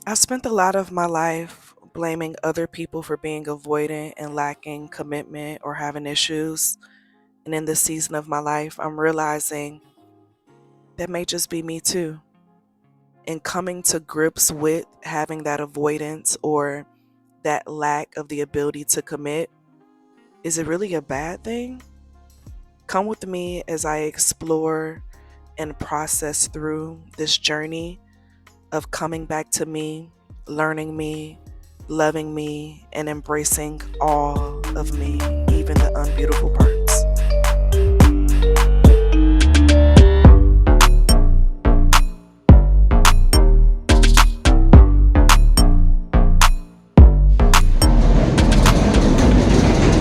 I spent a lot of my life blaming other people for being avoidant and lacking commitment or having issues. And in this season of my life, I'm realizing that may just be me too. And coming to grips with having that avoidance or that lack of the ability to commit, is it really a bad thing? Come with me as I explore and process through this journey of coming back to me, learning me, loving me, and embracing all of me, even the unbeautiful parts.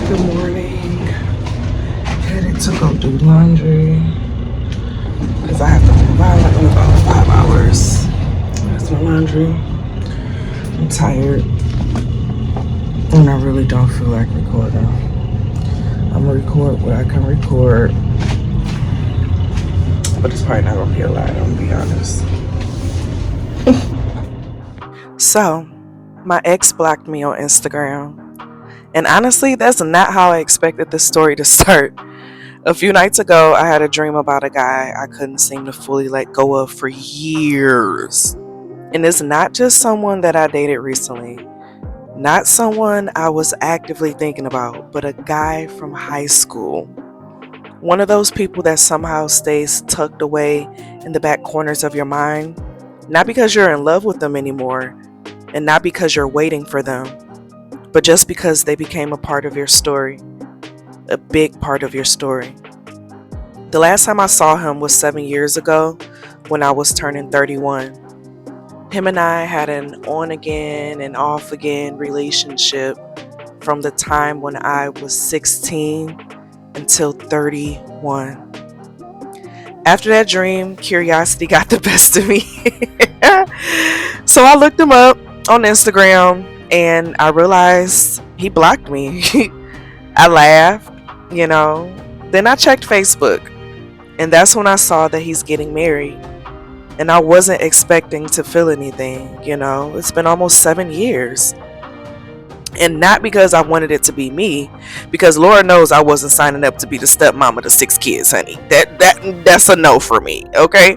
Good morning. Headed to go do laundry because I have to move out in about 5 hours. That's my laundry. I'm tired and I really don't feel like recording. I'm gonna record what I can record, but it's probably not gonna be a lot, I'm gonna be honest. So, my ex blocked me on Instagram. And honestly, that's not how I expected this story to start. A few nights ago, I had a dream about a guy I couldn't seem to fully let go of for years. And it's not just someone that I dated recently, not someone I was actively thinking about, but a guy from high school. One of those people that somehow stays tucked away in the back corners of your mind, not because you're in love with them anymore, and not because you're waiting for them, but just because they became a part of your story, a big part of your story. The last time I saw him was 7 years ago when I was turning 31. Him and I had an on again and off again relationship from the time when I was 16 until 31. After that dream, curiosity got the best of me. So I looked him up on Instagram and I realized he blocked me. I laughed, you know. Then I checked Facebook, and that's when I saw that he's getting married. And I wasn't expecting to feel anything, you know. It's been almost 7 years. And not because I wanted it to be me, because Lord knows I wasn't signing up to be the stepmama to 6 kids, honey. That's a no for me, okay?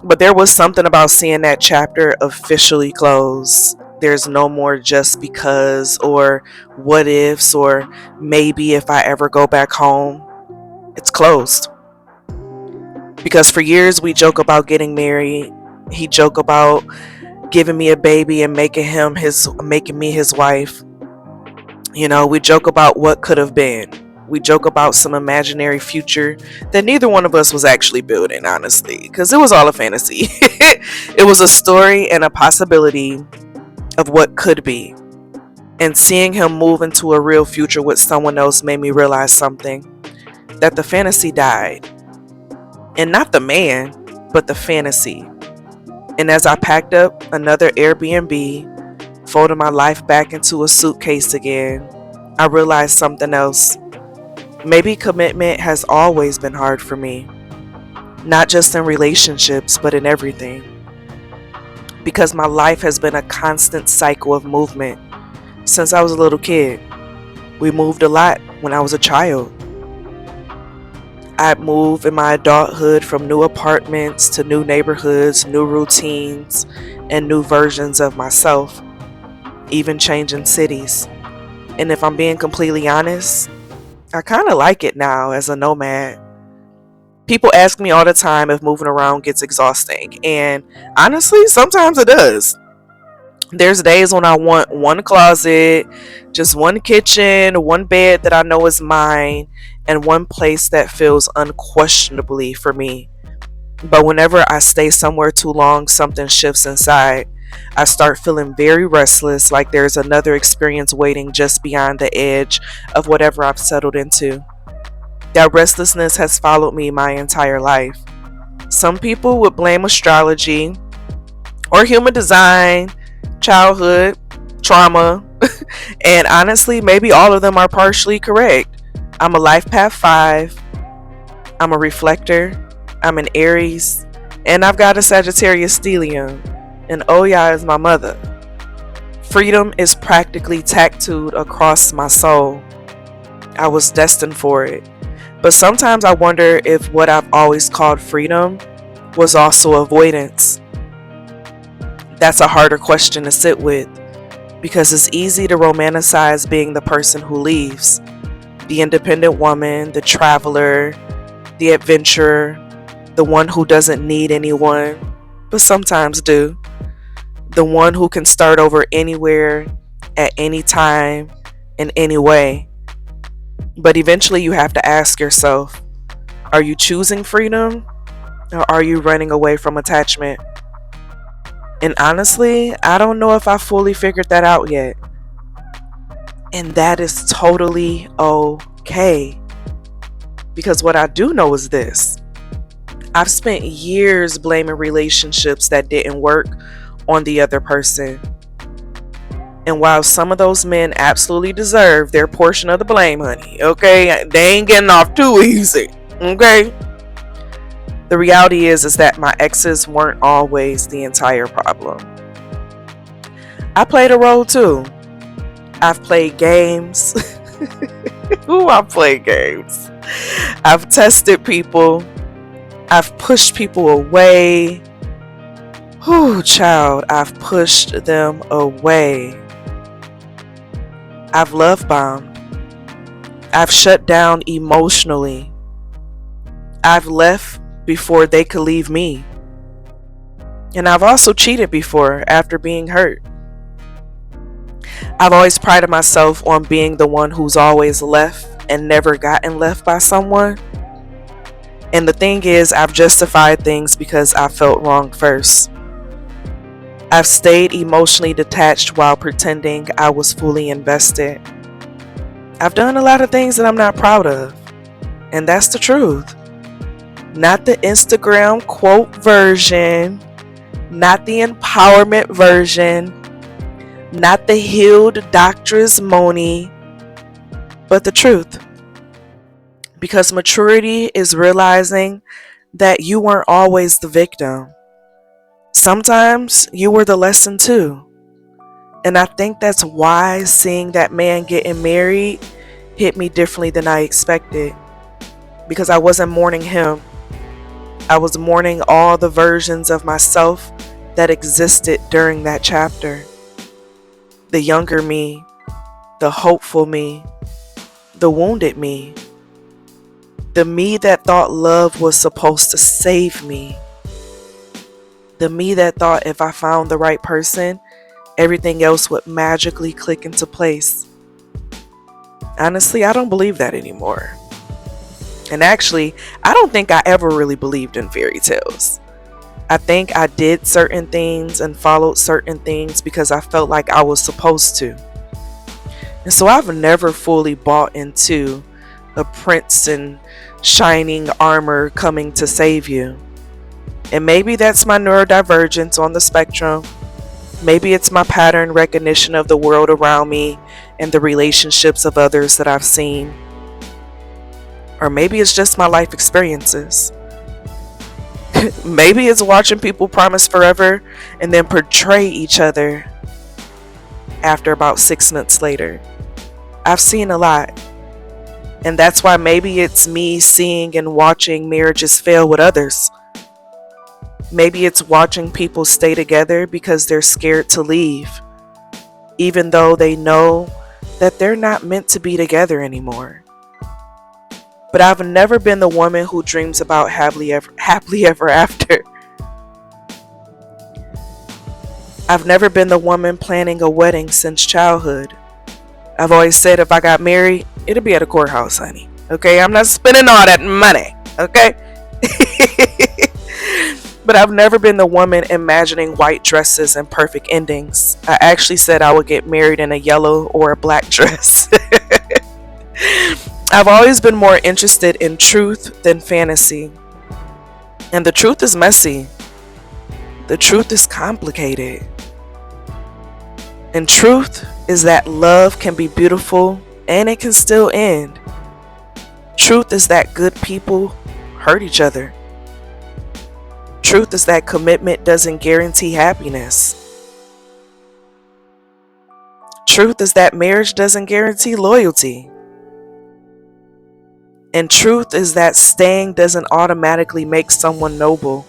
But there was something about seeing that chapter officially close. There's no more just because or what ifs or maybe if I ever go back home. It's closed. Because for years we joke about getting married. He joke about giving me a baby and making me his wife. You know, we joke about what could have been. We joke about some imaginary future that neither one of us was actually building, honestly, because it was all a fantasy. It was a story and a possibility of what could be. And seeing him move into a real future with someone else made me realize something, that the fantasy died. And not the man, but the fantasy. And as I packed up another Airbnb, folded my life back into a suitcase again, I realized something else. Maybe commitment has always been hard for me, not just in relationships, but in everything. Because my life has been a constant cycle of movement since I was a little kid. We moved a lot when I was a child. I'd move in my adulthood from new apartments to new neighborhoods, new routines, and new versions of myself, even changing cities. And if I'm being completely honest, I kind of like it now as a nomad. People ask me all the time if moving around gets exhausting, and honestly, sometimes it does. There's days when I want one closet, just one kitchen, one bed that I know is mine, and one place that feels unquestionably for me. But whenever I stay somewhere too long, something shifts inside. I start feeling very restless, like there's another experience waiting just beyond the edge of whatever I've settled into. That restlessness has followed me my entire life. Some people would blame astrology or human design, childhood, trauma, and honestly, maybe all of them are partially correct. I'm a life path 5, I'm a reflector, I'm an Aries, and I've got a Sagittarius stellium. and oh yeah is my mother. Freedom is practically tattooed across my soul. I was destined for it. But sometimes I wonder if what I've always called freedom was also avoidance. That's a harder question to sit with because it's easy to romanticize being the person who leaves, the independent woman, the traveler, the adventurer, the one who doesn't need anyone, but sometimes do, the one who can start over anywhere, at any time, in any way. But eventually you have to ask yourself, are you choosing freedom or are you running away from attachment? And honestly, I don't know if I fully figured that out yet. And that is totally okay. Because what I do know is this: I've spent years blaming relationships that didn't work on the other person. And while some of those men absolutely deserve their portion of the blame, honey, okay, they ain't getting off too easy, okay? The reality is that my exes weren't always the entire problem. I played a role too. I've played games. Ooh, I played games. I've tested people. I've pushed people away. Whew, child, I've pushed them away. I've love bombed. I've shut down emotionally. I've left before they could leave me. And I've also cheated before after being hurt. I've always prided myself on being the one who's always left and never gotten left by someone. And the thing is, I've justified things because I felt wrong first. I've stayed emotionally detached while pretending I was fully invested. I've done a lot of things that I'm not proud of, and that's the truth. Not the Instagram quote version, not the empowerment version, not the healed doctress Moni, but the truth. Because maturity is realizing that you weren't always the victim. Sometimes you were the lesson too. And I think that's why seeing that man getting married hit me differently than I expected. Because I wasn't mourning him. I was mourning all the versions of myself that existed during that chapter. The younger me, the hopeful me, the wounded me, the me that thought love was supposed to save me. The me that thought if I found the right person, everything else would magically click into place. Honestly, I don't believe that anymore. And actually, I don't think I ever really believed in fairy tales. I think I did certain things and followed certain things because I felt like I was supposed to. And so I've never fully bought into a prince in shining armor coming to save you. And maybe that's my neurodivergence on the spectrum. Maybe it's my pattern recognition of the world around me and the relationships of others that I've seen. Or maybe it's just my life experiences. Maybe it's watching people promise forever and then portray each other after about 6 months later. I've seen a lot. And that's why maybe it's me seeing and watching marriages fail with others. Maybe it's watching people stay together because they're scared to leave, even though they know that they're not meant to be together anymore. But I've never been the woman who dreams about happily ever after. I've never been the woman planning a wedding since childhood. I've always said if I got married, it'll be at a courthouse, honey. Okay, I'm not spending all that money. Okay. But I've never been the woman imagining white dresses and perfect endings. I actually said I would get married in a yellow or a black dress. I've always been more interested in truth than fantasy. And the truth is messy. The truth is complicated. And truth is that love can be beautiful and it can still end. Truth is that good people hurt each other. Truth is that commitment doesn't guarantee happiness. Truth is that marriage doesn't guarantee loyalty. And truth is that staying doesn't automatically make someone noble.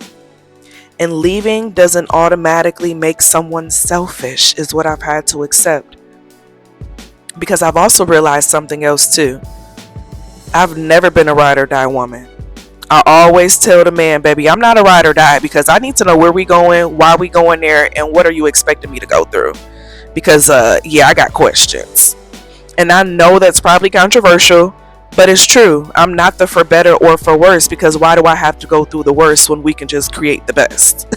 And leaving doesn't automatically make someone selfish, is what I've had to accept. Because I've also realized something else too. I've never been a ride or die woman. I always tell the man, baby, I'm not a ride or die, because I need to know where we going, why we going there, and what are you expecting me to go through? Because, I got questions. And I know that's probably controversial, but it's true. I'm not the for better or for worse, because why do I have to go through the worst when we can just create the best?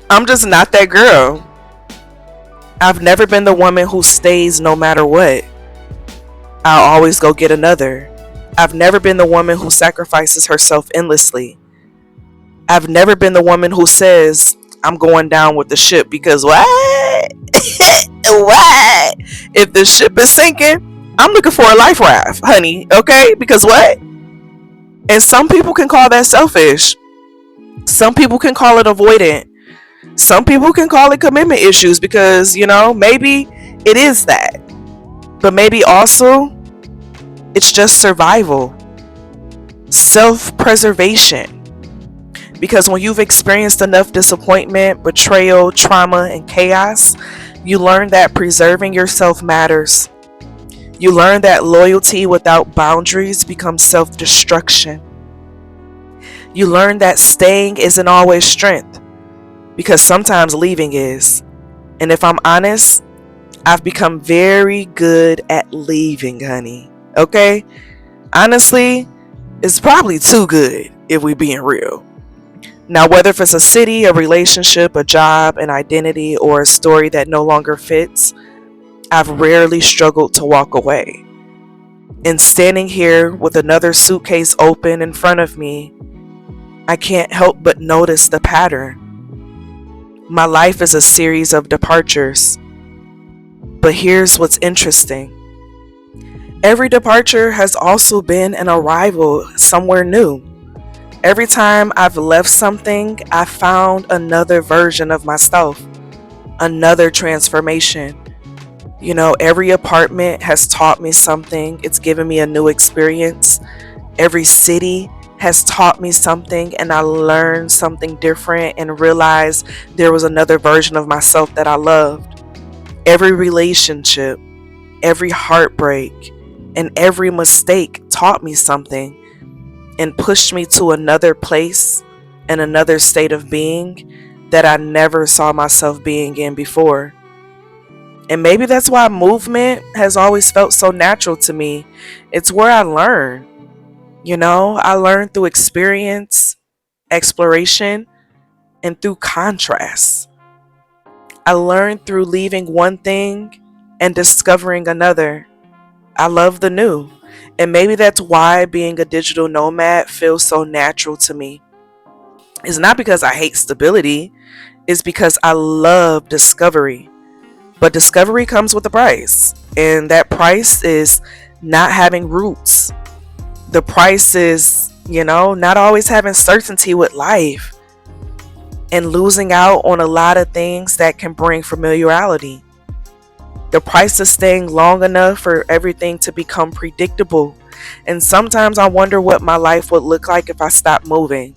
I'm just not that girl. I've never been the woman who stays no matter what. I'll always go get another. I've never been the woman who sacrifices herself endlessly. I've never been the woman who says, I'm going down with the ship, because what? What? If the ship is sinking, I'm looking for a life raft, honey, okay? Because what? And some people can call that selfish. Some people can call it avoidant. Some people can call it commitment issues, because, maybe it is that. But maybe also it's just survival, self-preservation. Because when you've experienced enough disappointment, betrayal, trauma, and chaos, you learn that preserving yourself matters. You learn that loyalty without boundaries becomes self-destruction. You learn that staying isn't always strength, because sometimes leaving is. And if I'm honest, I've become very good at leaving, honey. Okay? Honestly, it's probably too good if we're being real. Now, whether if it's a city, a relationship, a job, an identity, or a story that no longer fits, I've rarely struggled to walk away. And standing here with another suitcase open in front of me, I can't help but notice the pattern. My life is a series of departures. But here's what's interesting. Every departure has also been an arrival somewhere new. Every time I've left something, I found another version of myself, another transformation. Every apartment has taught me something. It's given me a new experience. Every city has taught me something, and I learned something different and realized there was another version of myself that I loved. Every relationship, every heartbreak, and every mistake taught me something and pushed me to another place and another state of being that I never saw myself being in before. And maybe that's why movement has always felt so natural to me. It's where I learn. I learn through experience, exploration, and through contrast. I learn through leaving one thing and discovering another. I love the new. And maybe that's why being a digital nomad feels so natural to me. It's not because I hate stability, it's because I love discovery. But discovery comes with a price, and that price is not having roots. The price is, not always having certainty with life and losing out on a lot of things that can bring familiarity. The price is staying long enough for everything to become predictable. And sometimes I wonder what my life would look like if I stopped moving.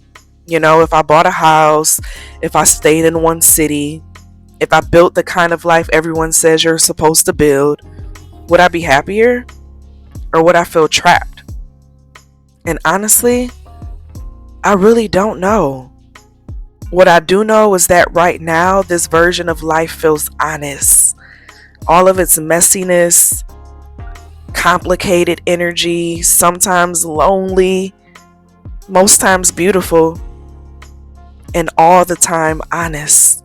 If I bought a house, if I stayed in one city, if I built the kind of life everyone says you're supposed to build, would I be happier? Or would I feel trapped? And honestly, I really don't know. What I do know is that right now, this version of life feels honest. All of its messiness, complicated energy, sometimes lonely, most times beautiful, and all the time honest.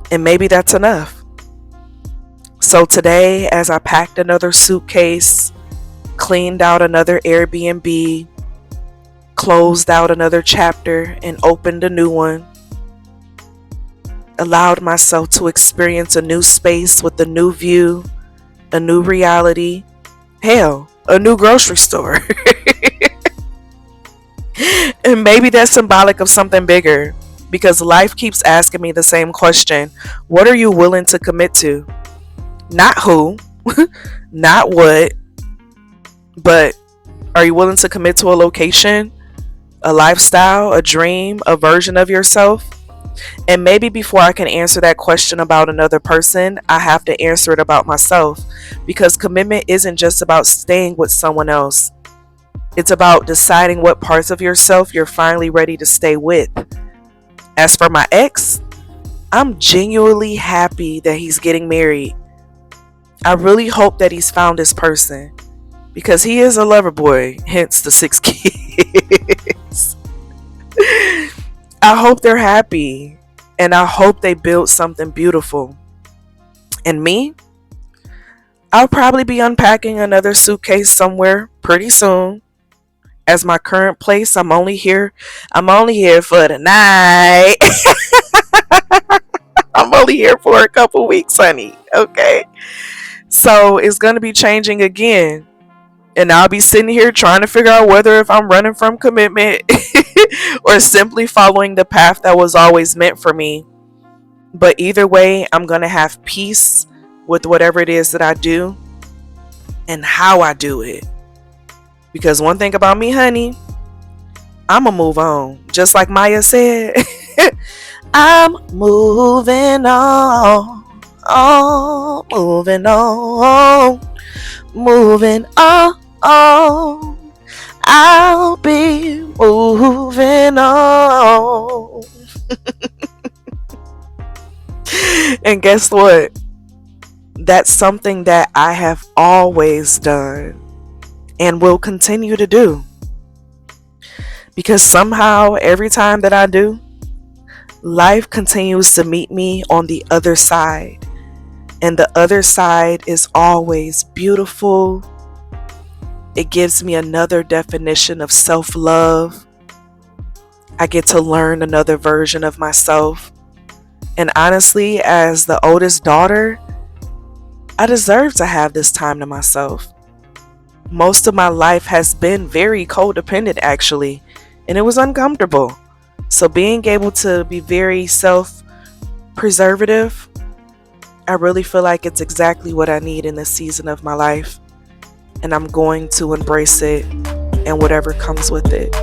And maybe that's enough. So today, as I packed another suitcase, cleaned out another Airbnb, closed out another chapter, and opened a new one, allowed myself to experience a new space with a new view, a new reality, hell, a new grocery store. And maybe that's symbolic of something bigger because life keeps asking me the same question. What are you willing to commit to? Not who, not what, but are you willing to commit to a location, a lifestyle, a dream, a version of yourself? And maybe before I can answer that question about another person, I have to answer it about myself. Because commitment isn't just about staying with someone else, it's about deciding what parts of yourself you're finally ready to stay with. As for my ex, I'm genuinely happy that he's getting married. I really hope that he's found his person because he is a lover boy, hence the 6 kids. I hope they're happy and I hope they build something beautiful. And me, I'll probably be unpacking another suitcase somewhere pretty soon. As my current place, I'm only here for the night. I'm only here for a couple weeks, honey. Okay. So it's gonna be changing again. And I'll be sitting here trying to figure out whether if I'm running from commitment or simply following the path that was always meant for me. But either way, I'm going to have peace with whatever it is that I do and how I do it. Because one thing about me, honey, I'm going to move on. Just like Maya said, I'm moving on. Oh, moving on. Moving on. I'll be moving on. And guess what? That's something that I have always done and will continue to do. Because somehow, every time that I do, life continues to meet me on the other side. And the other side is always beautiful. It gives me another definition of self-love. I get to learn another version of myself. And honestly, as the oldest daughter, I deserve to have this time to myself. Most of my life has been very codependent, actually, and it was uncomfortable. So being able to be very self-preservative, I really feel like it's exactly what I need in this season of my life. And I'm going to embrace it and whatever comes with it.